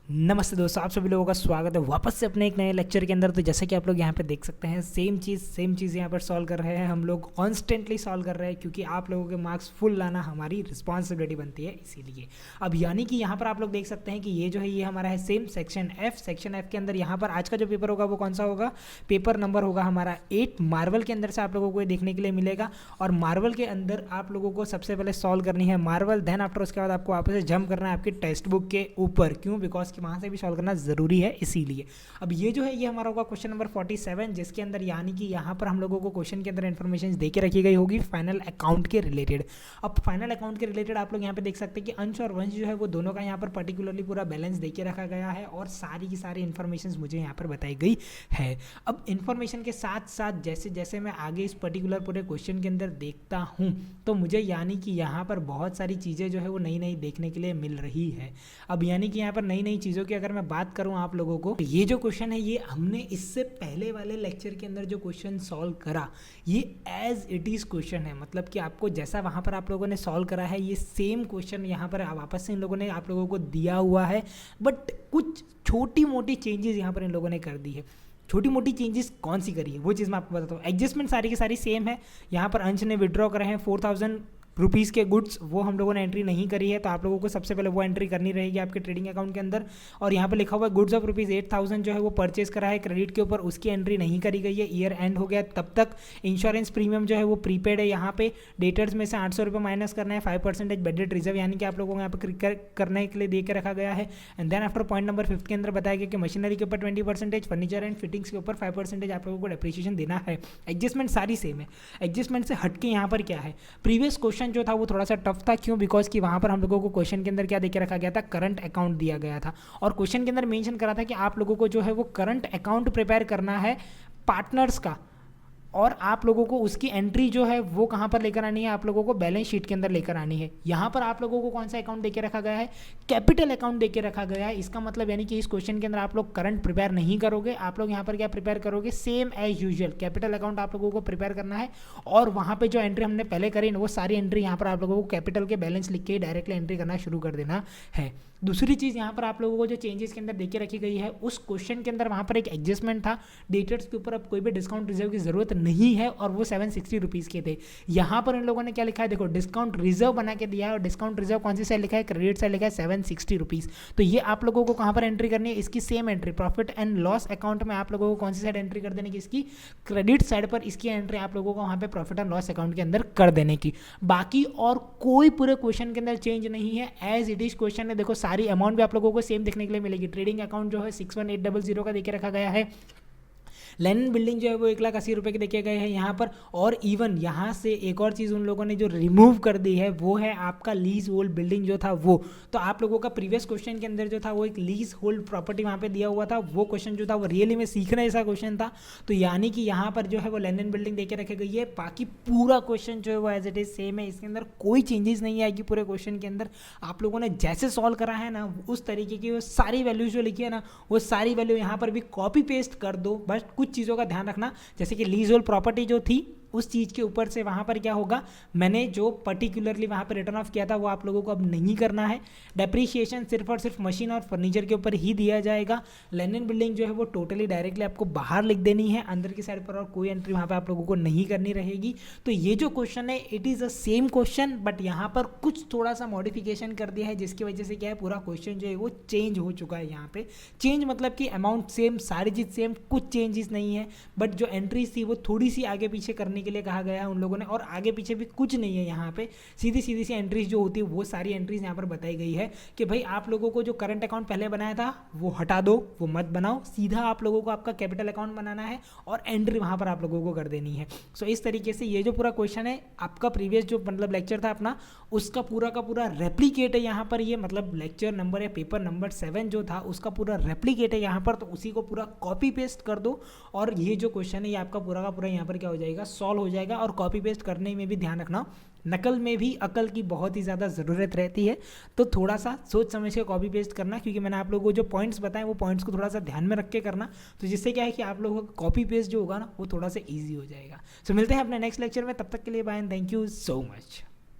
नमस्ते दोस्तों, आप सभी लोगों का स्वागत है वापस से अपने एक नए लेक्चर के अंदर। तो जैसे कि आप लोग यहाँ पे देख सकते हैं, सेम चीज़ यहाँ पर सॉल्व कर रहे हैं। हम लोग कॉन्स्टेंटली सॉल्व कर रहे हैं क्योंकि आप लोगों के मार्क्स फुल लाना हमारी रिस्पॉन्सिबिलिटी बनती है, इसीलिए। अब यानी कि यहाँ पर आप लोग देख सकते हैं कि ये जो है ये हमारा है सेम सेक्शन एफ के अंदर। यहाँ पर आज का जो पेपर होगा वो कौन सा होगा? पेपर नंबर होगा हमारा 8। मार्वल के अंदर से आप लोगों को ये देखने के लिए मिलेगा। और मार्वल के अंदर आप लोगों को सबसे पहले सॉल्व करनी है मार्वल, देन आफ्टर उसके बाद आपको वापस से जंप करना है आपकी टेक्स्ट बुक के ऊपर। क्यों? बिकॉज कि वहाँ से भी सॉल्व करना ज़रूरी है, इसीलिए। अब ये जो है ये हमारा होगा क्वेश्चन नंबर 47, जिसके अंदर यानी कि यहाँ पर हम लोगों को क्वेश्चन के अंदर इन्फॉर्मेशन दे के रखी गई होगी फाइनल अकाउंट के रिलेटेड। अब फाइनल अकाउंट के रिलेटेड आप लोग यहाँ पे देख सकते हैं कि अंश और वंश जो है वो दोनों का यहाँ पर पर्टिकुलरली पूरा बैलेंस दे के रखा गया है और सारी की सारी इन्फॉर्मेशन मुझे यहाँ पर बताई गई है। अब इन्फॉर्मेशन के साथ साथ जैसे जैसे मैं आगे इस पर्टिकुलर पूरे क्वेश्चन के अंदर देखता हूँ तो मुझे यानी कि यहाँ पर बहुत सारी चीज़ें जो है वो नई नई देखने के लिए मिल रही है। अब यानी कि यहाँ पर नई नई चीज़ों की अगर मैं बात करूं आप लोगों को, तो ये जो क्वेश्चन है ये हमने इससे पहले वाले लेक्चर के अंदर जो क्वेश्चन सॉल्व करा ये एज इट इज़ क्वेश्चन है। मतलब कि आपको जैसा वहां पर आप लोगों ने सॉल्व करा है ये सेम क्वेश्चन यहाँ पर वापस से इन लोगों ने आप लोगों को दिया हुआ है। बट कुछ छोटी मोटी चेंजेस यहाँ पर इन लोगों ने कर दी है। छोटी मोटी चेंजेस कौन सी करी है वो चीज़ मैं आपको बताता हूँ। एडजस्टमेंट सारी की सारी सेम है। यहाँ पर अंश ने विड्रॉ करे हैं 4000 रुपीज़ के गुड्स, वो हम लोगों ने एंट्री नहीं करी है, तो आप लोगों को सबसे पहले वो एंट्री करनी रहेगी आपके ट्रेडिंग अकाउंट के अंदर। और यहाँ पे लिखा हुआ है गुड्स ऑफ रुपीज़ 8000 जो है वो परचेज करा है क्रेडिट के ऊपर, उसकी एंट्री नहीं करी गई है। ईयर एंड हो गया तब तक। इंश्योरेंस प्रीमियम जो है वो प्रीपेड है। यहाँ पे डेटर्स में से 800 रुपये माइनस करना है। 5% बेडेड रिजर्व यानी कि आप लोगों को यहाँ पे करने के लिए दे के रखा गया है। And then after point number 5 के अंदर बताया गया कि मशीनरी के ऊपर 20%, फर्नीचर एंड फिटिंग्स के ऊपर 5% आप लोगों को डेप्रिसिएशन देना है। एडजस्टमेंट सारी सेम है। एडजस्टमेंट से हटके यहाँ पर क्या है, प्रीवियस क्वेश्चन जो था वो थोड़ा सा टफ था। क्यों? बिकॉज कि वहां पर हम लोगों को क्वेश्चन के अंदर क्या देके रखा गया था, करंट अकाउंट दिया गया था। और क्वेश्चन के अंदर मेंशन करा था कि आप लोगों को जो है वो करंट अकाउंट प्रिपेयर करना है पार्टनर्स का, और आप लोगों को उसकी एंट्री जो है वो कहाँ पर लेकर आनी है, आप लोगों को बैलेंस शीट के अंदर लेकर आनी है। यहाँ पर आप लोगों को कौन सा अकाउंट देके रखा गया है, कैपिटल अकाउंट देके रखा गया है। इसका मतलब यानी कि इस क्वेश्चन के अंदर आप लोग करंट प्रिपेयर नहीं करोगे, आप लोग यहाँ पर क्या प्रिपेयर करोगे, same as usual capital account आप लोगों को प्रिपेयर करना है। और वहाँ पर जो एंट्री हमने पहले करी वो सारी एंट्री यहाँ पर आप लोगों को कैपिटल के बैलेंस लिख के डायरेक्टली एंट्री करना शुरू कर देना है। दूसरी चीज़ यहाँ पर आप लोगों को जो चेंजेस के अंदर देके रखी गई है, उस क्वेश्चन के अंदर वहाँ पर एक एडजस्टमेंट था। डेटर्स के ऊपर अब कोई भी डिस्काउंट रिजर्व की जरूरत नहीं है और वो 760 रुपीज़ के थे। यहाँ पर इन लोगों ने क्या लिखा है, देखो डिस्काउंट रिजर्व बना के दिया है। और डिस्काउंट रिजर्व कौन सी साइड लिखा है, क्रेडिट साइड लिखा है 760 रुपीज़। तो ये आप लोगों को कहाँ पर एंट्री करनी है, इसकी same entry profit and loss account में आप लोगों को कौन सी साइड एंट्री कर देने की, इसकी क्रेडिट साइड पर इसकी एंट्री आप लोगों को वहाँ पे प्रॉफिट एंड लॉस अकाउंट के अंदर कर देने की। बाकी और कोई पूरे क्वेश्चन के अंदर चेंज नहीं है, एज इट इज क्वेश्चन है। देखो सारी अमाउंट भी आप लोगों को सेम देखने के लिए मिलेगी। ट्रेडिंग अकाउंट जो है 61800 का देके रखा गया है। लैंड बिल्डिंग जो है वो 1,80,000 रुपये के देखे गए हैं यहाँ पर। और इवन यहाँ से एक और चीज़ उन लोगों ने जो रिमूव कर दी है वो है आपका लीज होल्ड बिल्डिंग जो था वो। तो आप लोगों का प्रीवियस क्वेश्चन के अंदर जो था वो एक लीज होल्ड प्रॉपर्टी वहाँ पे दिया हुआ था। वो क्वेश्चन जो था वो रियली में सीखना ऐसा क्वेश्चन था। तो यानी कि यहाँ पर जो है वो लैंड एंड बिल्डिंग देके रखी गई है। बाकी पूरा क्वेश्चन जो है वो एज इट इज सेम है, इसके अंदर कोई चेंजेस नहीं आएगी। पूरे क्वेश्चन के अंदर आप लोगों ने जैसे सॉल्व करा है ना उस तरीके की वो सारी वैल्यूज जो लिखी है ना वो सारी वैल्यू यहाँ पर भी कॉपी पेस्ट कर दो। बस कुछ चीज़ों का ध्यान रखना, जैसे कि लीज होल्ड प्रॉपर्टी जो थी उस चीज़ के ऊपर से वहाँ पर क्या होगा, मैंने जो पर्टिकुलरली वहाँ पर रिटर्न ऑफ किया था वो आप लोगों को अब नहीं करना है। डेप्रीशिएशन सिर्फ और सिर्फ मशीन और फर्नीचर के ऊपर ही दिया जाएगा। लैंड एंड बिल्डिंग जो है वो टोटली डायरेक्टली आपको बाहर लिख देनी है अंदर की साइड पर, और कोई एंट्री वहाँ पर आप लोगों को नहीं करनी रहेगी। तो ये जो क्वेश्चन है it is a same question, but यहाँ पर कुछ थोड़ा सा मॉडिफिकेशन कर दिया है, जिसकी वजह से क्या है पूरा क्वेश्चन जो है वो चेंज हो चुका है। यहाँ पे चेंज मतलब कि अमाउंट सेम, सारी चीज़ सेम, कुछ चेंजेस नहीं है। बट जो एंट्रीज थी वो थोड़ी सी आगे पीछे करने के लिए कहा गया है उन लोगों ने, और आगे पीछे भी कुछ नहीं है। यहाँ पे सीधी सीधी सी एंट्रीज जो होती है वो सारी एंट्रीज यहाँ पर बताई गई है कि भाई आप लोगों को जो करंट अकाउंट पहले बनाया था वो हटा दो, वो मत बनाओ, सीधा आप लोगों को आपका कैपिटल अकाउंट बनाना है और एंट्री वहाँ पर आप लोगों को कर देनी है। सो इस तरीके से ये जो पूरा क्वेश्चन है आपका प्रीवियस जो मतलब लेक्चर था अपना उसका पूरा का पूरा रेप्लीकेट है यहाँ पर। ये मतलब लेक्चर नंबर या पेपर नंबर 7 जो था उसका पूरा रेप्लीकेट है यहाँ पर। तो उसी को पूरा कॉपी पेस्ट कर दो और ये जो क्वेश्चन है ये आपका पूरा का पूरा यहाँ पर क्या हो जाएगा, सॉल्व हो जाएगा। और कॉपी पेस्ट करने में भी ध्यान रखना, नकल में भी अकल की बहुत ही ज़्यादा ज़रूरत रहती है। तो थोड़ा सा सोच समझ के कॉपी पेस्ट करना, क्योंकि मैंने आप लोगों को जो पॉइंट्स बताए वो पॉइंट्स को थोड़ा सा ध्यान में रख के करना, तो जिससे क्या है कि आप लोगों का कॉपी पेस्ट जो होगा ना वो थोड़ा सा ईजी हो जाएगा। सो मिलते हैं अपने नेक्स्ट लेक्चर में, तब तक के लिए bye and thank you so much.